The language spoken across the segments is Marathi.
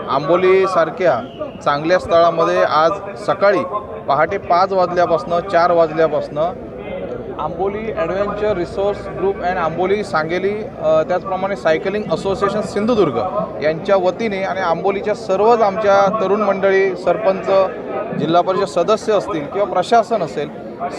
आंबोलीसारख्या चांगल्या स्थळामध्ये आज सकाळी पहाटे 5 वाजल्यापासून 4 वाजल्यापासून Amboli adventure resource group and Amboli Sangeli त्याचप्रमाणे सायकलिंग असोसिएशन सिंधुदुर्ग यांच्या वतीने आणि आंबोलीच्या सर्वच आमच्या तरुण मंडळी, सरपंच, जिल्हा परिषद सदस्य असतील किंवा प्रशासन असेल,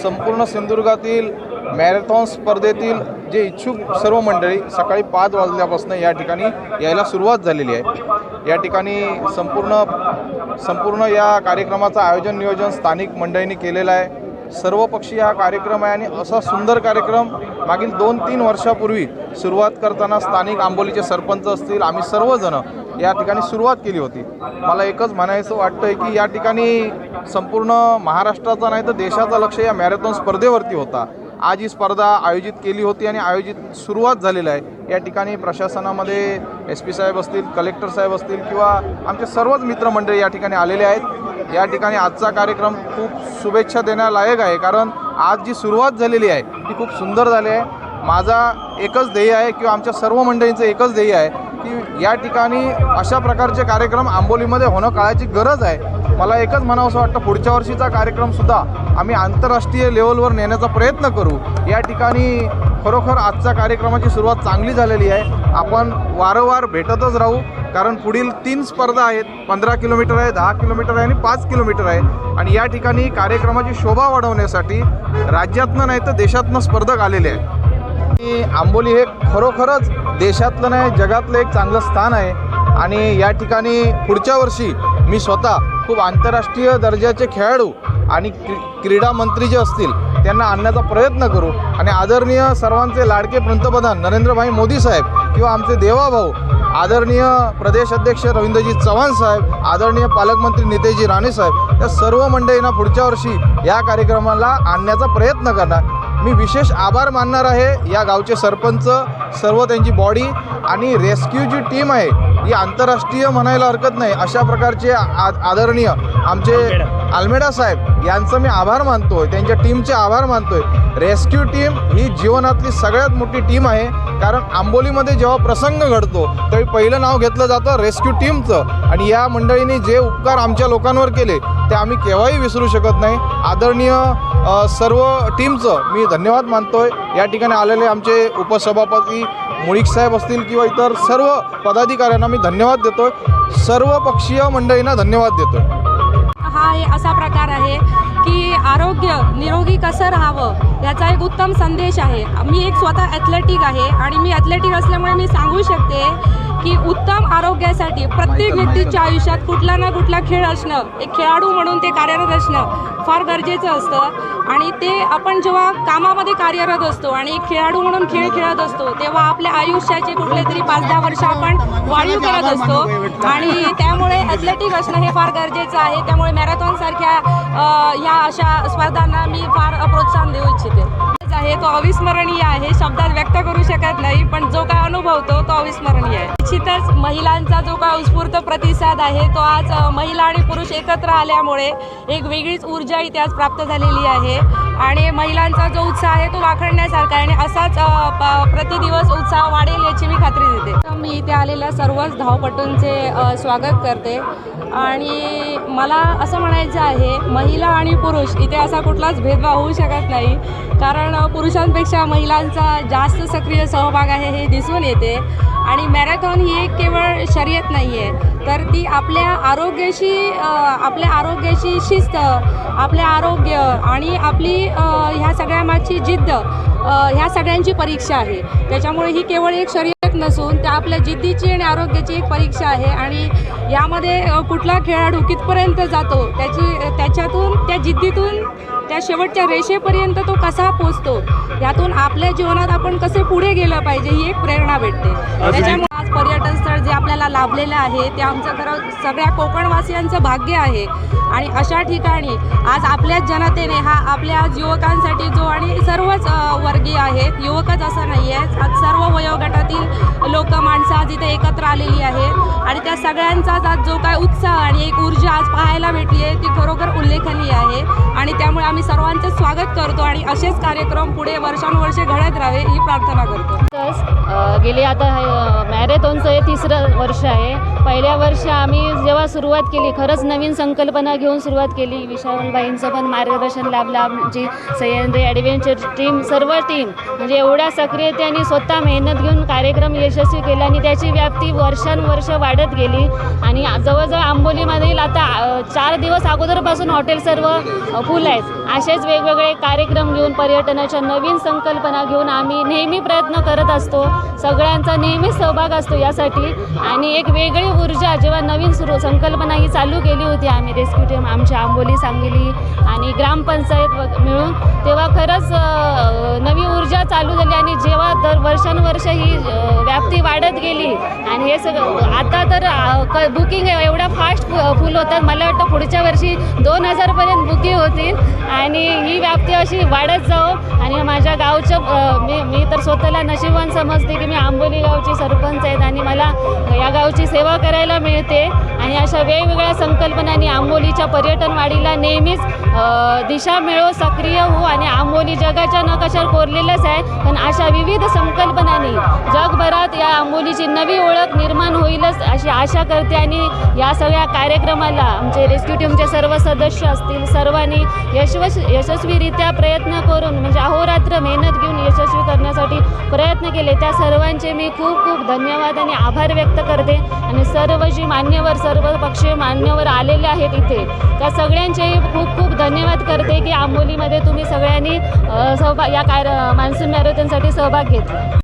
संपूर्ण सिंधुदुर्गातील मॅरेथॉन स्पर्धेतील जे इच्छुक सर्व मंडळी सकाळी 5 वाजल्यापासून या ठिकाणी यायला सुरुवात झालेली आहे। या ठिकाणी संपूर्ण या कार्यक्रमाचं आयोजन नियोजन स्थानिक मंडळींनी केलेलं आहे। सर्वपक्षीय हा कार्यक्रम आहे आणि असा सुंदर कार्यक्रम मागील 2-3 वर्षापूर्वी सुरुवात करताना स्थानिक आंबोलीचे सरपंच असतील, आम्ही सर्वजण या ठिकाणी सुरुवात केली होती। मला एकच म्हणायचं वाटतं आहे की या ठिकाणी संपूर्ण महाराष्ट्राचा नाही तर देशाचं लक्ष या मॅरेथॉन स्पर्धेवरती होता। आज ही स्पर्धा आयोजित केली होती आणि आयोजित सुरुवात झालेलं आहे। या ठिकाणी प्रशासनामध्ये SP साहेब असतील, कलेक्टर साहेब असतील किंवा आमचे सर्वच मित्रमंडळी या ठिकाणी आलेले आहेत। या ठिकाणी आजचा कार्यक्रम खूप शुभेच्छा देण्यालायक आहे, कारण आज जी सुरुवात झालेली आहे ती खूप सुंदर झाली आहे। माझा एकच ध्येय आहे किंवा आमच्या सर्व मंडळींचं एकच ध्येय आहे की या ठिकाणी अशा प्रकारचे कार्यक्रम आंबोलीमध्ये होणं काळाची गरज आहे। मला एकच म्हणावंसं वाटतं, पुढच्या वर्षीचा कार्यक्रमसुद्धा आम्ही आंतरराष्ट्रीय लेवलवर नेण्याचा प्रयत्न करू। या ठिकाणी खरोखर आजच्या कार्यक्रमाची सुरुवात चांगली झालेली आहे। आपण वारंवार भेटतच राहू, कारण पुढील 3 स्पर्धा आहेत। 15 किलोमीटर आहे, 10 किलोमीटर आहे आणि 5 किलोमीटर आहे। आणि या ठिकाणी कार्यक्रमाची शोभा वाढवण्यासाठी राज्यातनं नाही तर देशातनं स्पर्धक आलेले आहेत। आंबोली हे खरोखरच देशातलं नाही जगातलं एक चांगलं स्थान आहे आणि या ठिकाणी पुढच्या वर्षी मी स्वतः खूप आंतरराष्ट्रीय दर्जाचे खेळाडू आणि क्रीडा मंत्री जे असतील त्यांना आणण्याचा प्रयत्न करू आणि आदरणीय सर्वांचे लाडके पंतप्रधान नरेंद्रभाई मोदी साहेब किंवा आमचे देवाभाऊ आदरणीय प्रदेश अध्यक्ष रवींद्रजी चव्हाण साहेब, आदरणीय पालकमंत्री नितेशजी राणे साहेब, या सर्व मंडळींना पुढच्या वर्षी या कार्यक्रमाला आणण्याचा प्रयत्न करणार। मी विशेष आभार मानणार आहे या गावचे सरपंच, सर्व त्यांची बॉडी आणि रेस्क्यू जी टीम आहे ही आंतरराष्ट्रीय म्हणायला हरकत नाही अशा प्रकारचे आदरणीय आमचे आल्मेडा साहेब यांचं मी आभार मानतोय, त्यांच्या टीमचे आभार मानतोय। रेस्क्यू टीम ही जीवनातली सगळ्यात मोठी टीम आहे, कारण आंबोलीमध्ये जेव्हा प्रसंग घडतो त्यावेळी पहिलं नाव घेतलं जातं रेस्क्यू टीमचं आणि या मंडळींनी जे उपकार आमच्या लोकांवर केले ते आम्ही केव्हाही विसरू शकत नाही। आदरणीय सर्व टीमचं मी धन्यवाद मानतोय। या ठिकाणी आलेले आमचे उपसभापती मुळीक साहेब असतील किंवा इतर सर्व पदाधिकाऱ्यांना मी धन्यवाद देतोय, सर्व पक्षीय मंडळींना धन्यवाद देतोय। हा असा प्रकार आहे की आरोग्य निरोगी कसं राहावं याचा एक उत्तम संदेश आहे। मी एक स्वतः ॲथलेटिक आहे आणि मी ॲथलेटिक असल्यामुळे मी सांगू शकते की उत्तम आरोग्यासाठी प्रत्येक व्यक्तीच्या आयुष्यात कुठला ना कुठला खेळ असणं, एक खेळाडू म्हणून ते कार्यरत असणं फार गरजेचं असतं। आणि ते आपण जेव्हा कामामध्ये कार्यरत असतो आणि एक खेळाडू म्हणून खेळ खेळत असतो तेव्हा आपल्या आयुष्याचे कुठले तरी 5-10 वर्ष आपण वाढीव करत असतो आणि त्यामुळे ॲथलेटिक असणं हे फार गरजेचं आहे। त्यामुळे मॅरेथॉनसारख्या ह्या अशा स्पर्धांना मी फार प्रोत्साहन देऊ इच्छिते आहे। तो अविस्मरणीय आहे, शब्दात व्यक्त करू शकत नाही, पण जो काय अनुभवतो तो अविस्मरणीय आहे। निश्चितच महिलांचा जो काय उत्स्फूर्त प्रतिसाद आहे तो आज महिला आणि पुरुष एकत्र आल्यामुळे एक वेगळीच ऊर्जा इथे आज प्राप्त झालेली आहे आणि महिलांचा जो उत्साह आहे तो वाखडण्यासारखा आहे आणि असाच प्रतिदिवस उत्साह वाढेल याची मी खात्री देते। मी इथे आलेल्या सर्वच धावपटूंचे स्वागत करते आणि मला असं म्हणायचं आहे महिला आणि पुरुष इथे असा कुठलाच भेदभाव होऊ शकत नाही, कारण पुरुषांपेक्षा महिलांचा जास्त सक्रिय सहभाग आहे हे दिसून येते। आणि मॅरेथॉन ही एक केवळ शर्यत नाही आहे, तर ती आपल्या आरोग्याची शिस्त, आपले आरोग्य आणि आपली ह्या सगळ्यामागची जिद्द ह्या सगळ्यांची परीक्षा आहे। त्याच्यामुळे ही केवळ एक शर्यत नसून त्या आपल्या जिद्दीची आणि आरोग्याची एक परीक्षा आहे आणि यामध्ये कुठला खेळाडू कितपर्यंत जातो त्याच्यातून त्या जिद्दीतून त्या शेवटच्या रेषेपर्यंत तो कसा पोचतो यातून आपल्या जीवनात आपण कसे पुढे गेलं पाहिजे ही एक प्रेरणा भेटते। त्याच्यामुळे आज पर्यटन स्थळ जे आपल्याला लाभलेलं आहे ते आमचं खरं सगळ्या कोकणवासियांचं भाग्य आहे आणि अशा ठिकाणी आज आपल्याच जनतेने हा आपल्या आज युवकांसाठी जो आणि सर्वच वर्गीय आहेत, युवकच असं नाही आहे, आज सर्व वयोगटातील लोक माणसं आज इथे एकत्र आलेली आहेत आणि त्या सगळ्यांचाच आज जो काय उत्साह आणि एक ऊर्जा आज पाहायला भेटली आहे ती खरोखर उल्लेखनीय आहे आणि त्यामुळे आम्ही सर्वांचं स्वागत करतो आणि असेच कार्यक्रम पुढे वर्षानुवर्षे घडत राहावे ही प्रार्थना करतो। गेली आता मॅरेथॉनचं हे 3रं वर्ष आहे. पहिल्या वर्षी आम्ही जेव्हा सुरुवात केली, खरंच नवीन संकल्पना घेऊन सुरुवात केली. विशालबाईंचं पण मार्गदर्शन लाभलं. आमची सह्याद्री ॲडव्हेंचर टीम, सर्व टीम म्हणजे एवढ्या सक्रियतेने स्वतः मेहनत घेऊन कार्यक्रम यशस्वी केला आणि त्याची व्याप्ती वर्षानुवर्ष वाढत गेली. आणि जवळजवळ आंबोलीमधील आता 4 दिवस अगोदरपासून हॉटेल सर्व फुल आहेत. असेच वेगवेगळे कार्यक्रम घेऊन पर्यटनाच्या नवीन संकल्पना घेऊन आम्ही नेहमी प्रयत्न करत असतो. सगळ्यांचा नेहमी सहभाग असतो यासाठी. आणि एक वेगळी ऊर्जा जेव्हा नवीन संकल्पना ही चालू केली होती आम्ही रेस्क्यू टीम आमच्या आंबोली, सांगली आणि ग्रामपंचायत मिळून, तेव्हा खरंच नवी ऊर्जा चालू झाली. आणि जेव्हा दर वर्षानुवर्ष ही व्याप्ती वाढत गेली आणि हे सगळं आता तर बुकिंग एवढा फास्ट फुल होतात. मला वाटतं पुढच्या वर्षी 2000पर्यंत बुकिंग होतील आणि ही व्याप्ती अशी वाढत जाऊ. आणि माझ्या गावचं मी तर स्वतःला नशीबवान समजते की मी आंबोली गावची सरपंच आहेत आणि मला या गावची सेवा करायला मिळते. आणि अशा वेगवेगळ्या संकल्पनांनी आंबोलीच्या पर्यटन वाढीला नेहमीच दिशा मिळो, सक्रिय हो. आणि आंबोली जगाच्या नकाशावर कोरलेलंच आहे, पण अशा विविध संकल्पनांनी जगभरात या आंबोलीची नवी ओळख निर्माण होईलच अशी आशा करते. आणि या सगळ्या कार्यक्रमाला आमचे रेस्क्यू टीमचे सर्व सदस्य असतील, सर्वांनी यशस्वीरित्या प्रयत्न करून म्हणजे अहोरात्र मेहनत घेऊन यशस्वी करण्यासाठी प्रयत्न केले. त्या सर्वांचे मी खूप खूप धन्यवाद आणि आभार व्यक्त करते. आणि सर्व जी मान्यवर, सर्व पक्षीय मान्यवर आलेले आहेत इथे, त्या सगळ्यांचेही खूप खूप धन्यवाद करते की आंबोलीमध्ये तुम्ही सगळ्यांनी या मान्सून मॅरेथॉनसाठी सहभाग घेतला.